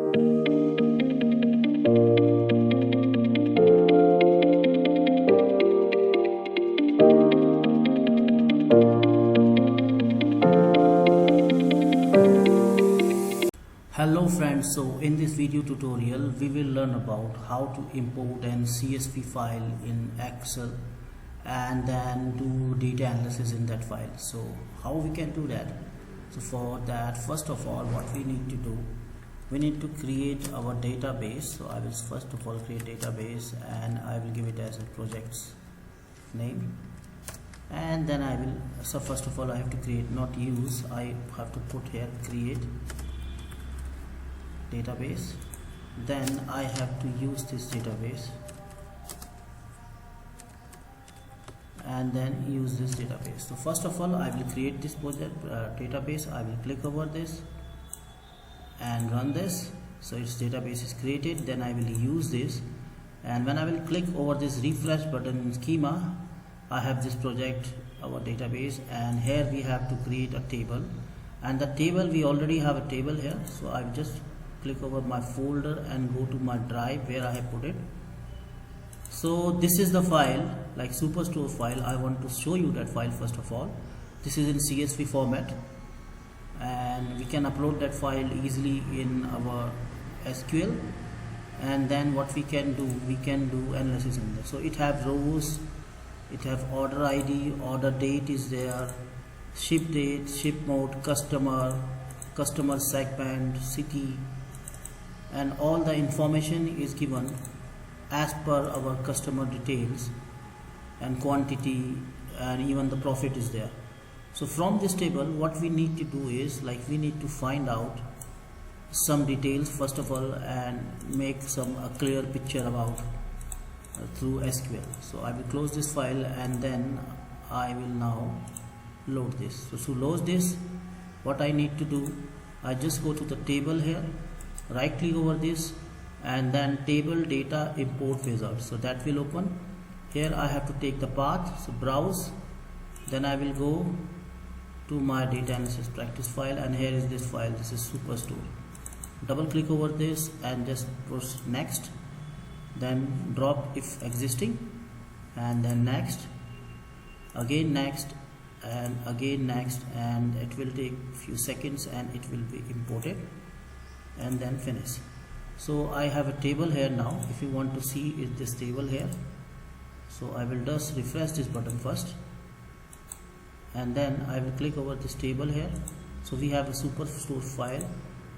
Hello friends, so in this video tutorial we will learn about how to import an CSV file in Excel and then do data analysis in that file. So how we can do that? So for that, first of all, what we need to do, we need to create our database. So I will first of all create database and I will give it as a project's name, and then I will, so first of all I have to create, not use, I have to put here create database. Then I have to use this database and then use this database. So first of all I will create this project database. I will click over this and run this. So its database is created. Then I will use this, and when I will click over this refresh button in schema, I have this project, our database, and here we have to create a table, and the table, we already have a table here. So I will just click over my folder and go to my drive where I have put it. So this is the file, like Superstore file. I want to show you that file first of all. This is in CSV format, and we can upload that file easily in our SQL. And then what we can do, we can do analysis in there. So it have rows, it have order ID, order date is there, ship date, ship mode, customer, customer segment, city, and all the information is given as per our customer details and quantity, and even the profit is there. So from this table what we need to do is, like, we need to find out some details first of all and make some a clear picture about through SQL. So I will close this file and then I will now load this. So to load this, what I need to do, I just go to the table here, right click over this, and then table data import wizard. So that will open. Here I have to take the path, so browse, then I will go to my data analysis practice file, and here is this file, this is Superstore. Double click over this and just push next, then drop if existing, and then next, again next, and again next, and it will take few seconds and it will be imported, and then finish. So I have a table here now. If you want to see is this table here, so I will just refresh this button first, and then I will click over this table here. So we have a Superstore file,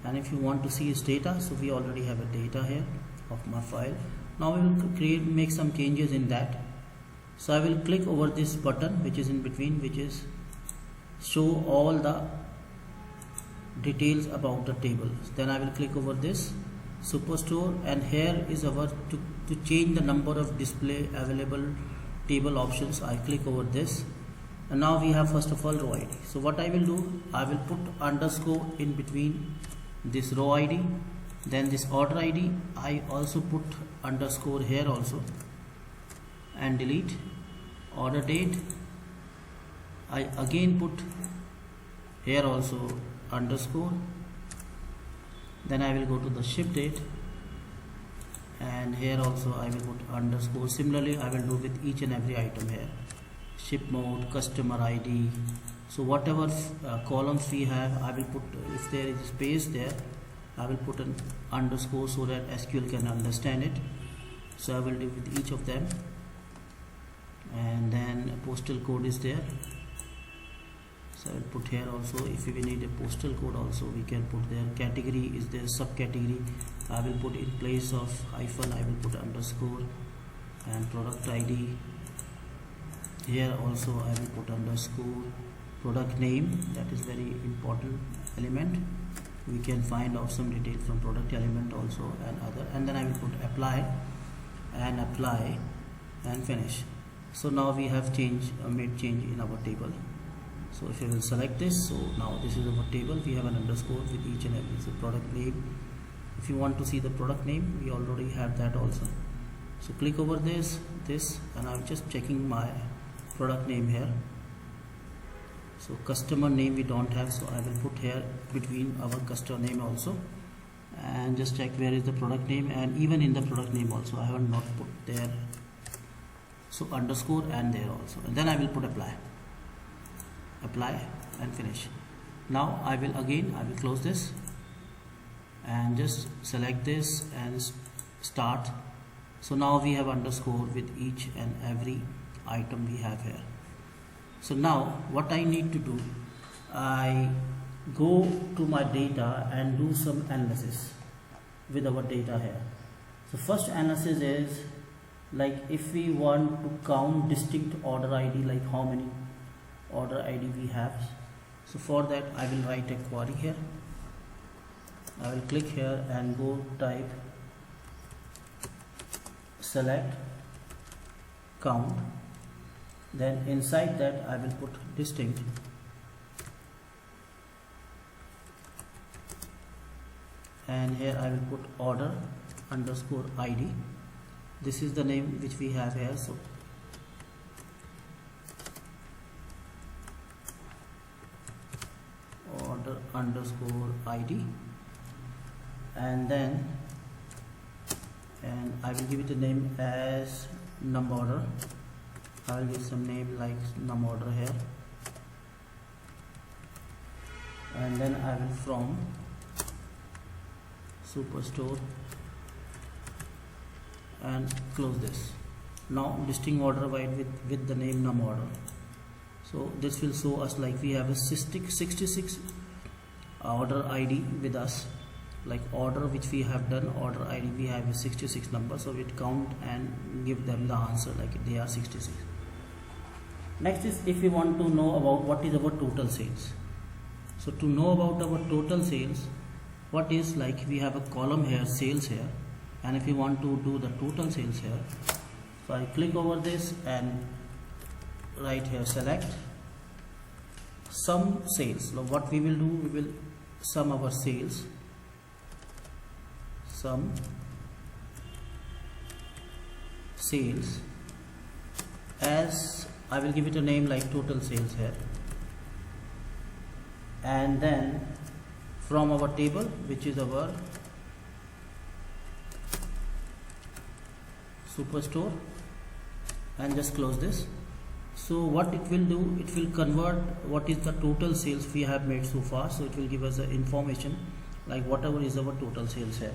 and if you want to see its data, so we already have a data here of my file. Now we will make some changes in that. So I will click over this button which is in between, which is show all the details about the table. Then I will click over this Superstore, and here is our to change the number of display available table options. I click over this, and now we have first of all row ID. So what I will do, I will put underscore in between this row ID, then this order ID I also put underscore here also, and delete. Order date I again put here also underscore, then I will go to the ship date, and here also I will put underscore. Similarly I will do with each and every item here, ship mode, customer ID. So whatever columns we have, I will put, if there is space there, I will put an underscore so that SQL can understand it. So I will do with each of them, and then postal code is there, so I will put here also. If we need a postal code also we can put there. Category is there, subcategory I will put in place of hyphen, I will put underscore, and product ID here also I will put underscore. Product name, that is very important element, we can find out some detail from product element also, and other, and then I will put apply and finish. So now we have made change in our table. So if you will select this, so now this is our table, we have an underscore with each and every. So product name, if you want to see the product name, we already have that also. So click over this, and I'm just checking my product name here. So customer name we don't have, so I will put here between our customer name also, and just check where is the product name, and even in the product name also I have not put there, so underscore and there also, and then I will put apply and finish. Now I will close this and just select this and start. So now we have underscore with each and every item we have here. So now what I need to do, I go to my data and do some analysis with our data here. So first analysis is like if we want to count distinct order ID, like how many order ID we have. So for that I will write a query here. I will click here and go type select count, then inside that I will put distinct and here I will put order underscore ID. This is the name which we have here. So order underscore ID, and then I will give it a name as num order. I will give some name like num order here, and then I will from Superstore and close this. Now distinct order with the name num order. So this will show us like we have a 66 order ID with us, like order which we have done, order ID we have a 66 number, so it count and give them the answer like they are 66. Next is if we want to know about what is our total sales. So to know about our total sales, what is like we have a column here, sales here, and if we want to do the total sales here, so I click over this and right here select sum sales. So what we will do, we will sum our sales, sum sales, as I will give it a name like total sales here, and then from our table which is our Superstore, and just close this. So what it will do, it will convert what is the total sales we have made so far. So it will give us the information like whatever is our total sales here.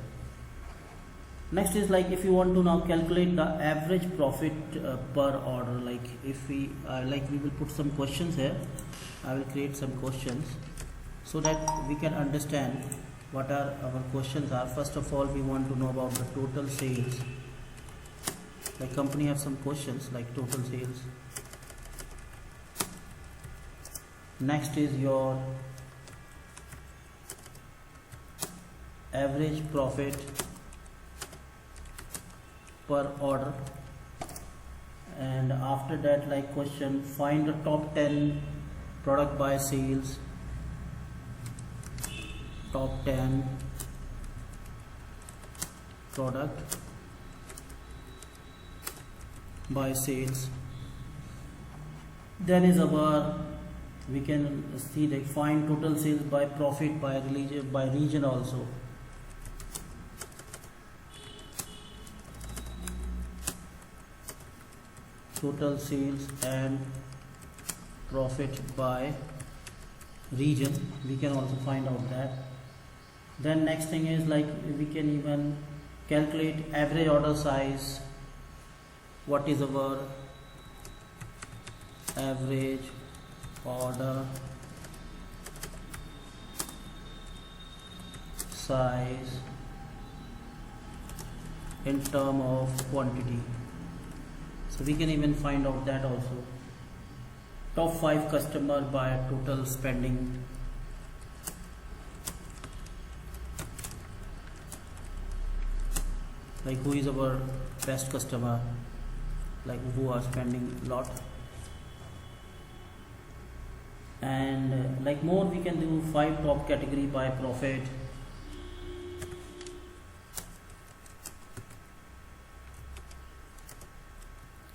Next is like if you want to now calculate the average profit per order, like if we we will put some questions here. I will create some questions so that we can understand what are our questions are. First of all, we want to know about the total sales. The company have some questions like total sales. Next is your average profit per order, and after that like question, find the top 10 product by sales, top 10 product by sales. Then is our, we can see like find total sales by profit by region also. Total sales and profit by region, we can also find out that. Then next thing is like we can even calculate average order size. What is our average order size in term of quantity? So we can even find out that also. Top 5 customer by total spending. Like who is our best customer, like who are spending a lot. And like more we can do 5 top category by profit.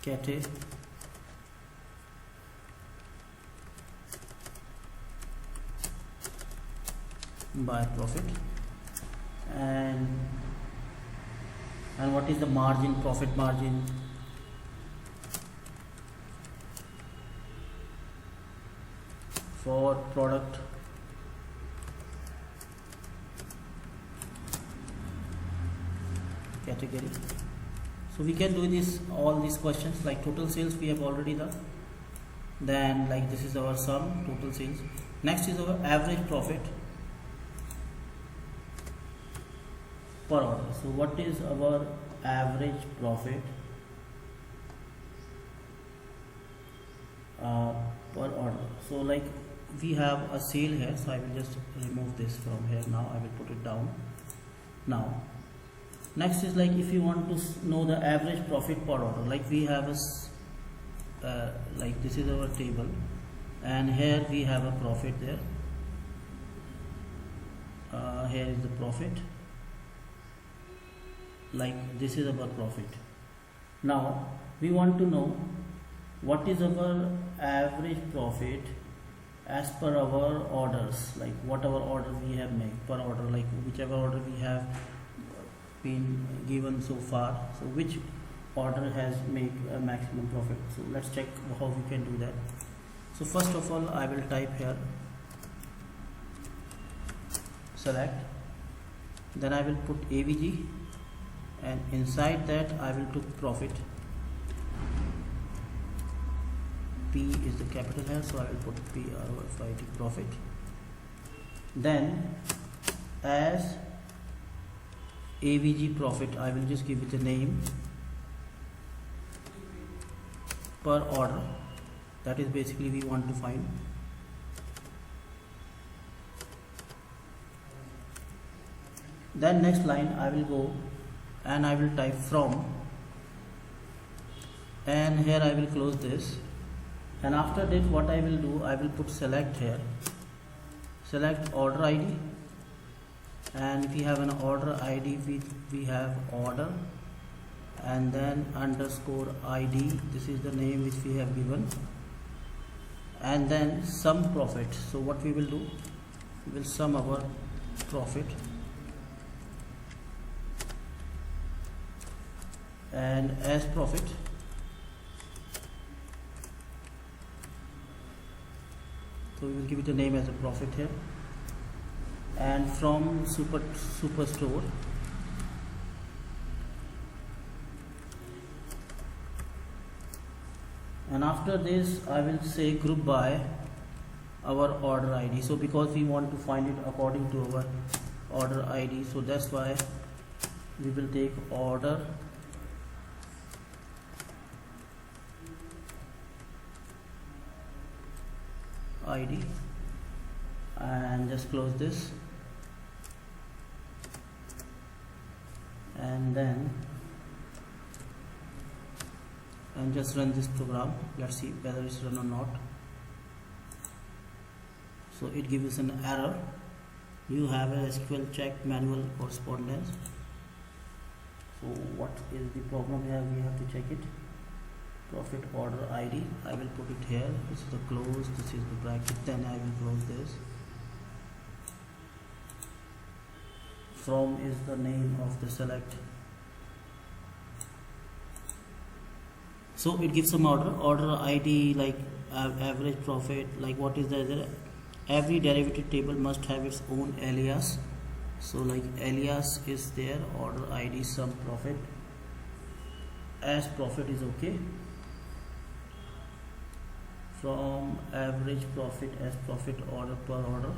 Category by profit, and what is the margin, profit margin, for product category. So we can do this, all these questions. Like total sales we have already done, then like this is our sum, total sales. Next is our average profit per order. So what is our average profit per order? So like we have a sale here, so I will just remove this from here. Now I will put it down. Now next is like if you want to know the average profit per order, like we have a like this is our table, and here we have a profit there. Here is the profit, like this is our profit. Now we want to know what is our average profit as per our orders, like whatever order we have made per order, like whichever order we have been given so far, so which order has made a maximum profit. So let's check how we can do that. So first of all I will type here select, then I will put AVG, and inside that I will put profit. P is the capital here, so I will put PROFIT, profit. Then as AVG profit I will just give it a name, per order, that is basically we want to find. Then next line I will go and I will type from, and here I will close this, and after that what I will do, I will put select here, select order ID, and if we have an order ID, we have order, and then underscore ID, this is the name which we have given, and then sum profit. So what we will do, we will sum our profit, and as profit, so we will give it a name as a profit here, and from Superstore, and after this I will say group by our order ID. So because we want to find it according to our order ID, so that's why we will take order ID and just close this, and then just run this program. Let's see whether it's run or not. So it gives us an error, you have a SQL check manual correspondence. So what is the problem here? We have to check it. Profit order ID, I will put it here, this is the close, this is the bracket, then I will close this. From is the name of the select. So it gives some order ID, like average profit, like what is the every derivative table must have its own alias. So like alias is there, order ID, sum profit, as profit is okay. From average profit as profit order per order,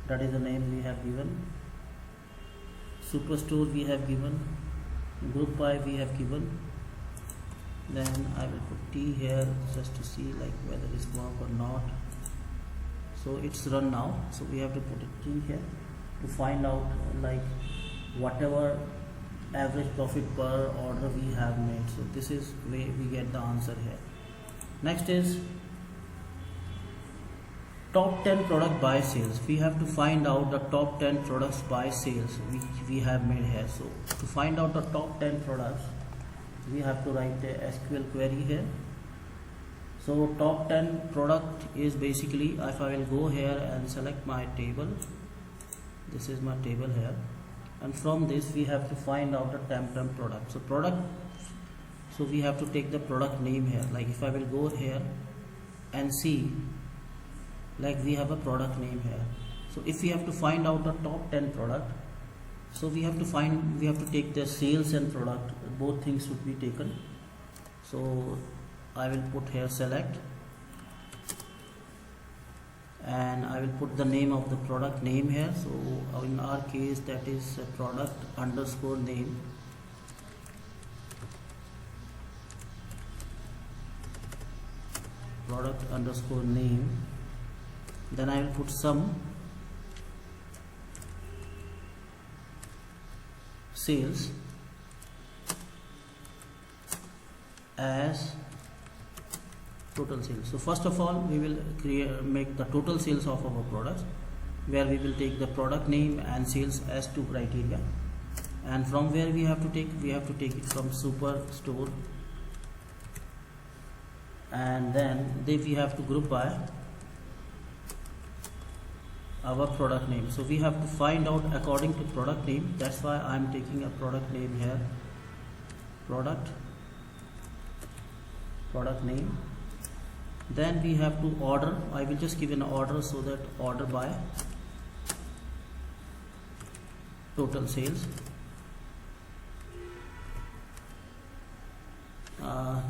that is the name we have given. Superstore we have given, group by we have given. Then I will put T here just to see like whether it's work or not. So it's run now, so we have to put a T here to find out like whatever average profit per order we have made. So this is where we get the answer here. Next is top 10 product by sales. We have to find out the top 10 products by sales which we have made here. So to find out the top 10 products, we have to write a SQL query here. So top 10 product is basically, if I will go here and select my table, this is my table here, and from this we have to find out the temp product. So product, so we have to take the product name here. Like if I will go here and see, like we have a product name here. So if we have to find out the top 10 product, so we have to take the sales and product, both things should be taken. So I will put here select, and I will put the name of the product name here. So in our case that is product underscore name, product underscore name. Then I will put some sales as total sales. So first of all we will make the total sales of our products, where we will take the product name and sales as two criteria, and from where we have to take it from Superstore, and then we have to group by our product name. So we have to find out according to product name. That's why I am taking a product name here, product name. Then we have to order. I will just give an order, so that order by total sales.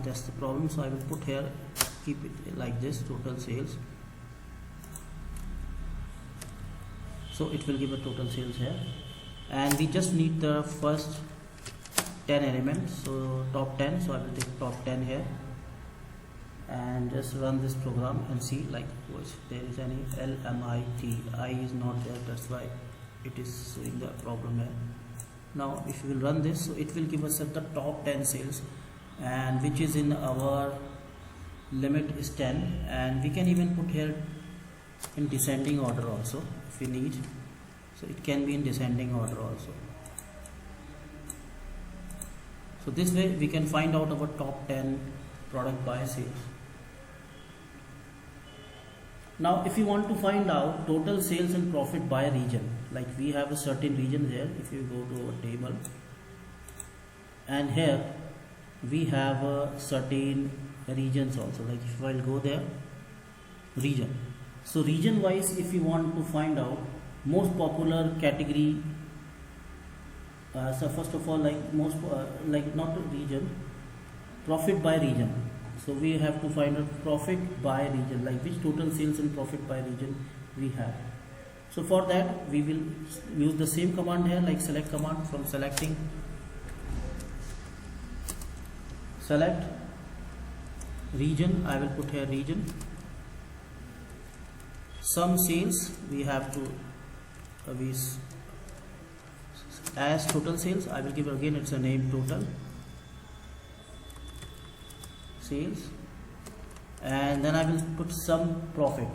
That's the problem. So I will put here, keep it like this, total sales. So it will give a total sales here, and we just need the first 10 elements, so top 10. So I will take top 10 here and just run this program and see like if there is any LMIT. I is not there, that's why it is showing the problem here. Now if you will run this, so it will give us at the top 10 sales, and which is in our limit is 10, and we can even put here in descending order also if we need. So it can be in descending order also. So this way we can find out our top 10 product by sales. Now if you want to find out total sales and profit by region, like we have a certain region here. If you go to our table, and here we have a certain regions also. Like if I'll go there, region. So region wise, if you want to find out most popular category, so first of all, like most like not region, profit by region. So we have to find out profit by region, like which total sales and profit by region we have. So for that we will use the same command here, like select command. From selecting, select region, I will put here region. Some sales we have to as total sales. I will give again, it's a name total sales, and then I will put some profit.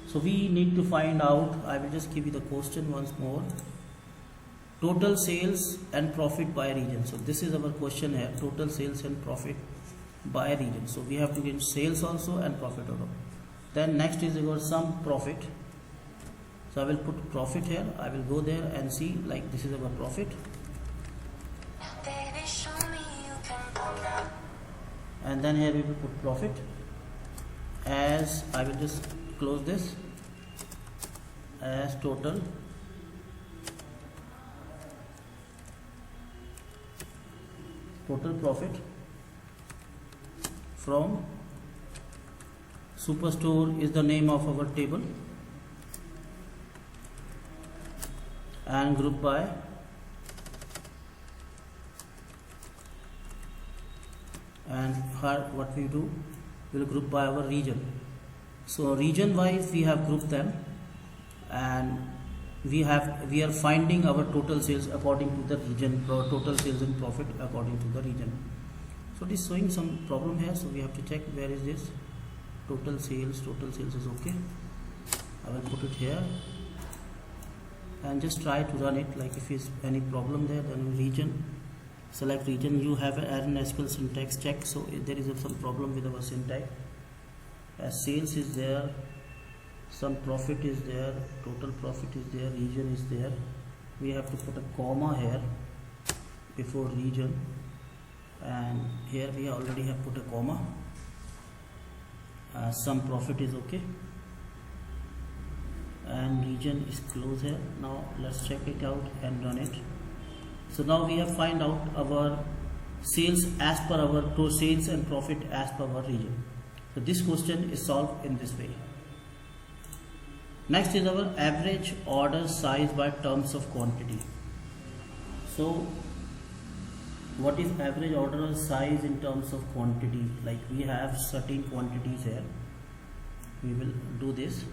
So we need to find out, I will just give you the question once more, total sales and profit by region. So this is our question here, total sales and profit by region. So we have to get sales also and profit also. Then next is our sum profit. So I will put profit here. I will go there and see, like this is our profit. And then here we will put profit as, I will just close this, as total profit from Superstore is the name of our table, and group by and what we do, will group by our region. So region wise we have grouped them, and we are finding our total sales according to the region, total sales and profit according to the region. So it is showing some problem here, so we have to check where is this total sales is okay. I will put it here and just try to run it. Like if is any problem there, then region, select region. You have an SQL syntax check, so if there is some problem with our syntax, as sales is there, some profit is there, total profit is there, region is there, we have to put a comma here before region, and here we already have put a comma. Some profit is okay, and region is close here. Now let's check it out and run it. So now we have find out our sales as per our sales and profit as per our region. So this question is solved in this way. Next is our average order size by terms of quantity. So what is average order size in terms of quantity? Like we have certain quantities here. We will do this.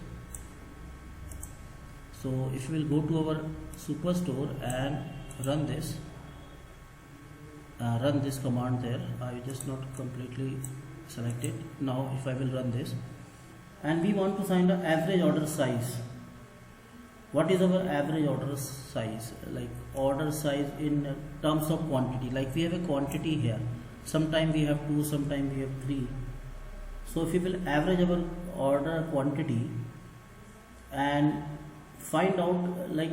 So if we will go to our Superstore and run this command there, I just not completely selected. Now if I will run this, and we want to find the average order size. What is our average order size? Like order size in terms of quantity. Like we have a quantity here. Sometime we have 2, sometime we have 3. So if we will average our order quantity and find out like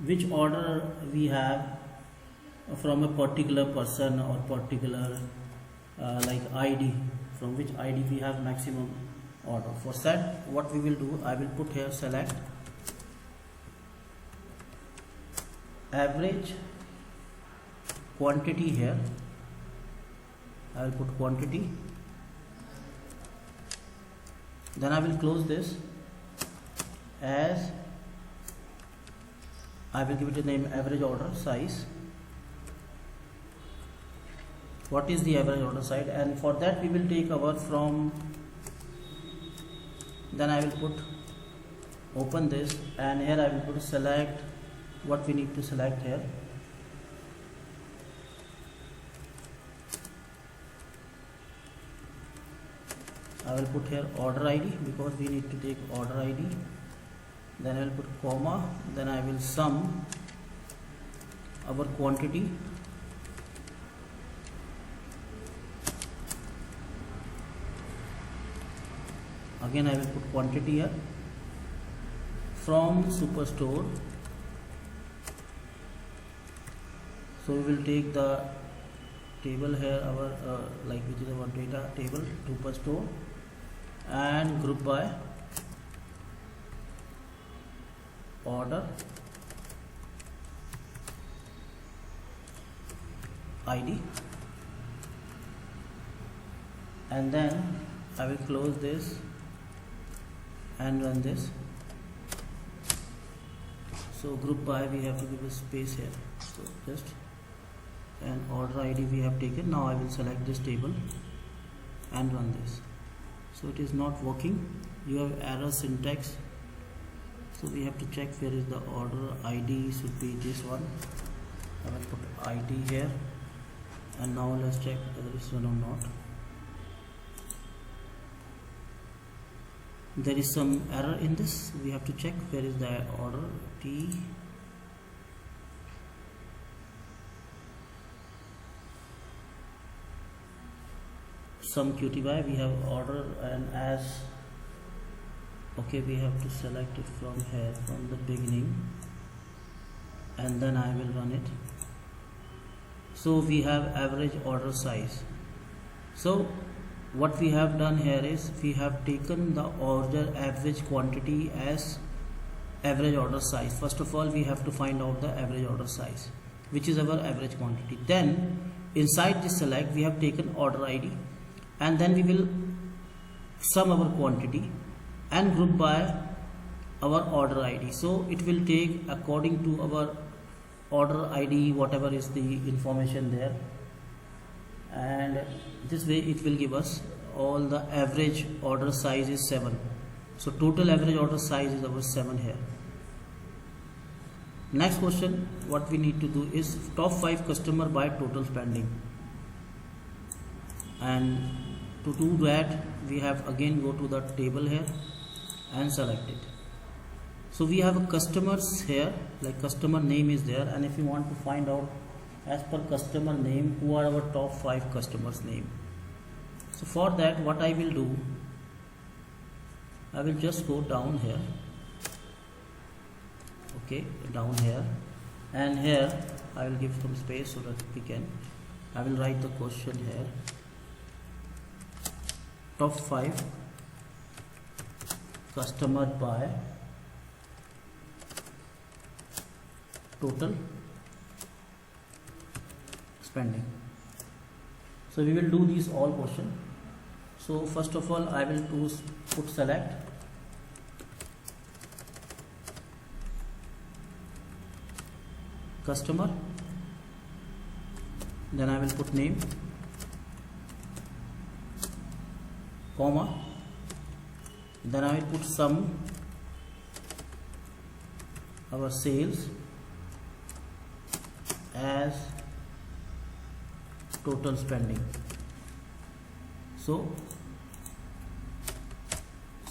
which order we have from a particular person or particular like ID, from which ID we have maximum order. For that, what we will do, I will put here select average quantity here. I will put quantity, then I will close this as I will give it a name average order size. What is the average order size? And for that we will take our from, then I will put open this, and here I will put select what we need to select here. I will put here order ID because we need to take order ID. Then I will put comma, then I will sum our quantity. Again I will put quantity here from Superstore. So we will take the table here, our like which is our data table, Superstore, and group by order ID, and then I will close this and run this. So group by we have to give a space here, so just, and order ID we have taken. Now I will select this table and run this. So it is not working, you have error syntax, so we have to check where is the order ID. Should be this one. I will put ID here, and now let's check whether it's run or not. There is some error in this, we have to check where is the order T. Some QTY we have order, and as okay we have to select it from here, from the beginning, and then I will run it. So we have average order size. So what we have done here is we have taken the order average quantity as average order size. First of all we have to find out the average order size, which is our average quantity. Then inside this select we have taken order ID, and then we will sum our quantity and group by our order ID. So it will take according to our order ID whatever is the information there, and this way it will give us all the average order size is 7. So total average order size is our 7 here. Next question what we need to do is top 5 customer by total spending, and to do that we have again go to the table here and select it. So we have a customers here, like customer name is there, and if you want to find out as per customer name who are our top 5 customers name. So for that what I will do, I will just go down here okay, down here, and here I will give some space so that we can, I will write the question here, top 5 customer by total spending. So we will do these all question. So first of all I will put select customer, then I will put name, comma, then I will put sum our sales as total spending. So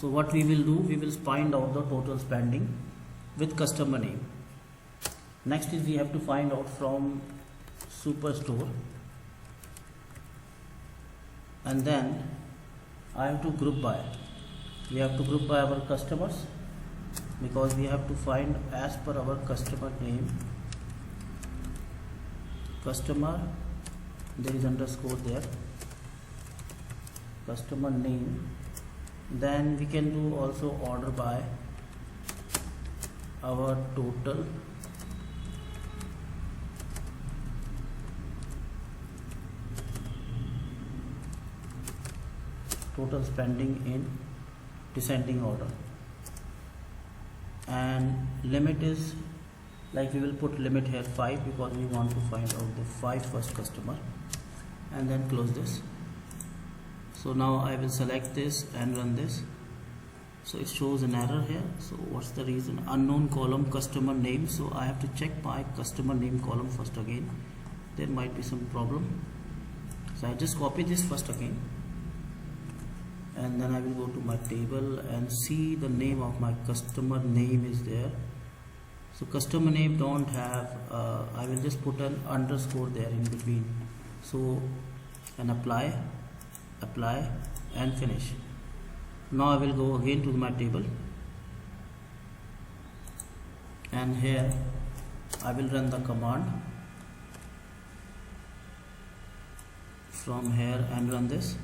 what we will do, we will find out the total spending with customer name. Next is we have to find out from Superstore, and then I have to group by. We have to group by our customers because we have to find as per our customer name. Customer, there is underscore there, customer name. Then we can do also order by our total spending in descending order, and limit is like we will put limit here 5 because we want to find out the 5 first customer, and then close this. So now I will select this and run this. So it shows an error here. So what's the reason? Unknown column customer name. So I have to check my customer name column first again. There might be some problem. So I just copy this first again, and then I will go to my table and see the name of my customer name is there. So customer name don't have, I will just put an underscore there in between. So and apply and finish. Now I will go again to my table, and here I will run the command from here and run this.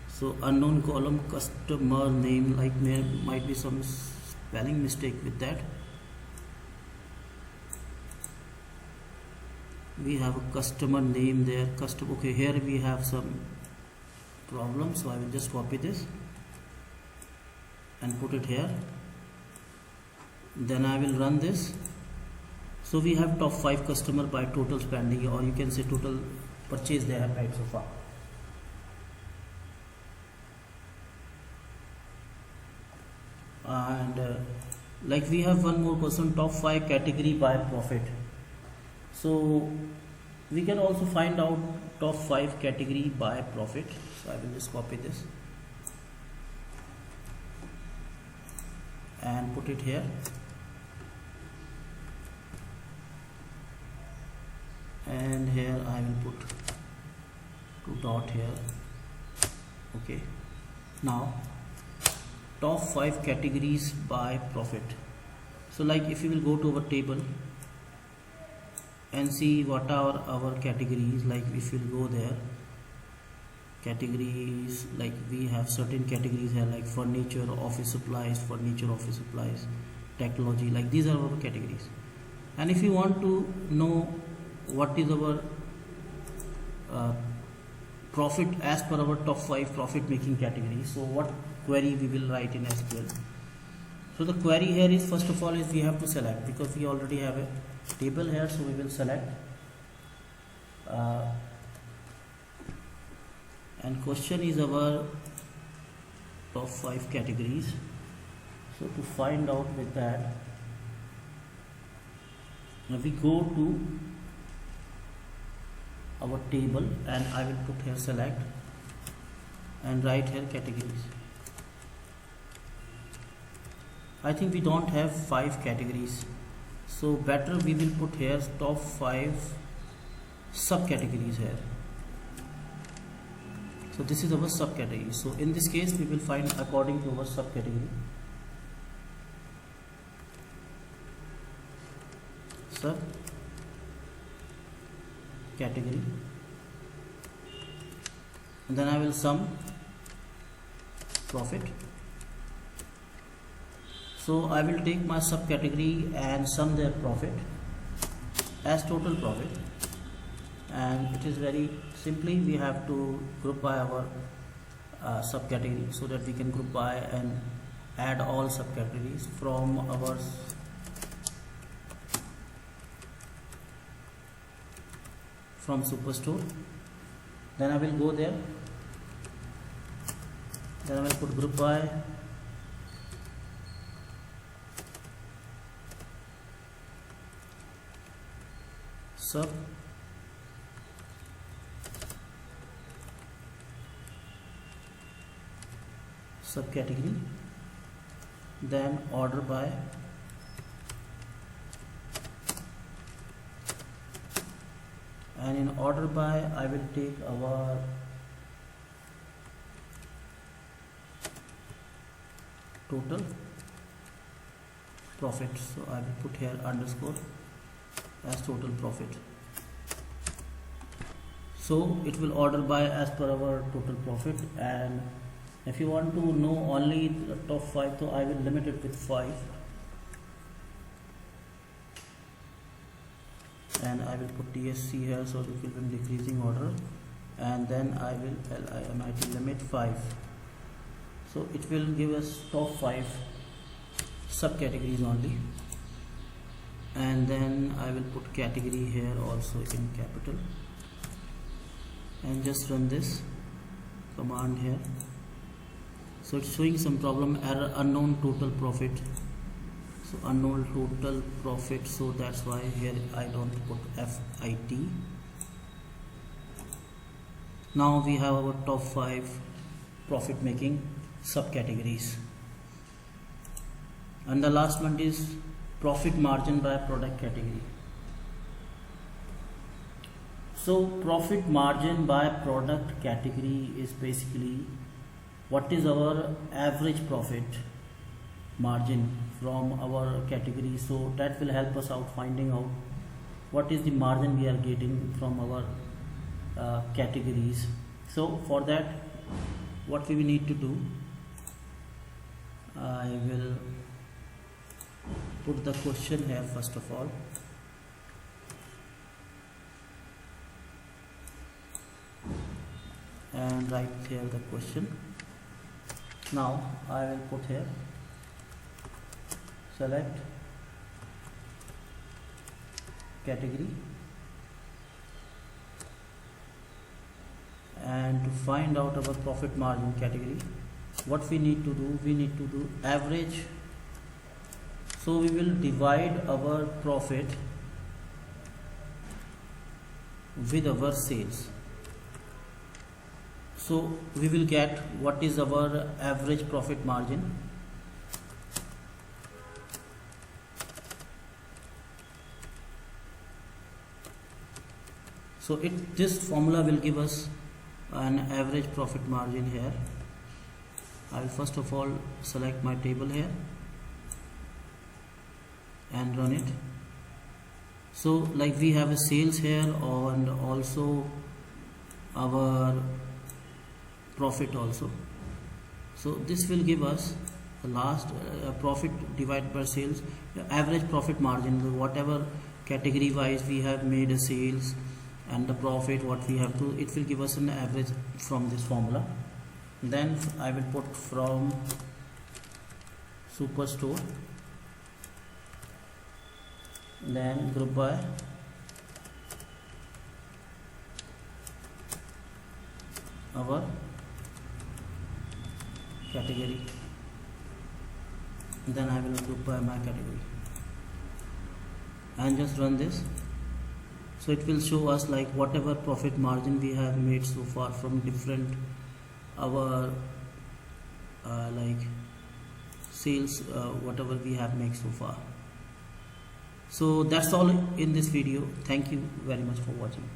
So unknown column customer name, like might be some spelling mistake with that. We have a customer name there, okay, here we have some problem. So I will just copy this and put it here, then I will run this. So we have top 5 customer by total spending, or you can say total purchase they have made so far. And like we have one more question, top 5 category by profit. So we can also find out top 5 category by profit. So I will just copy this and put it here, and here I will put 2 dot here. Okay, now top 5 categories by profit. So like if you will go to our table and see what are our categories, like if you will go there, categories, like we have certain categories here like furniture, office supplies, technology, like these are our categories. And if you want to know what is our profit as per our top 5 profit making categories, so what query we will write in SQL. So the query here is, first of all, is we have to select, because we already have a table here, so we will select and question is our top 5 categories. So to find out with that, we go to our table and I will put here select and write here categories. I think we don't have 5 categories, so better we will put here top 5 subcategories here. So this is our subcategory. So in this case we will find according to our subcategory. subcategory, and then I will sum profit. So I will take my subcategory and sum their profit as total profit, and it is very simply we have to group by our subcategory, so that we can group by and add all subcategories from our Superstore. Then I will go there, then I will put group by subcategory, then order by, and in order by I will take our total profit, so I will put here underscore as total profit. So it will order by as per our total profit, and if you want to know only the top 5, so I will limit it with 5, and I will put TSC here, so it will be in decreasing order, and then I will LIMIT limit 5, so it will give us top 5 subcategories only. And then I will put category here also in capital, and just run this command here. So it's showing some problem, error, unknown total profit, so unknown total profit, so that's why here I don't put FIT. Now we have our top 5 profit making subcategories, and the last one is profit margin by product category. So profit margin by product category is basically what is our average profit margin from our category, so that will help us out finding out what is the margin we are getting from our categories. So for that, what we will need to do, I will put the question here first of all, and write here the question. Now I will put here select category, and to find out our profit margin category, what we need to do, we need to do average. So we will divide our profit with our sales, so we will get what is our average profit margin. So this formula will give us an average profit margin here. I will first of all select my table here and run it. So like we have a sales here and also our profit also. So this will give us the last profit divided by sales, the average profit margin, whatever category wise we have made a sales and the profit what we have to, it will give us an average from this formula. Then I will put from Superstore, then group by our category, then I will group by my category and just run this. So it will show us like whatever profit margin we have made so far from different our like sales, whatever we have made so far. So that's all in this video. Thank you very much for watching.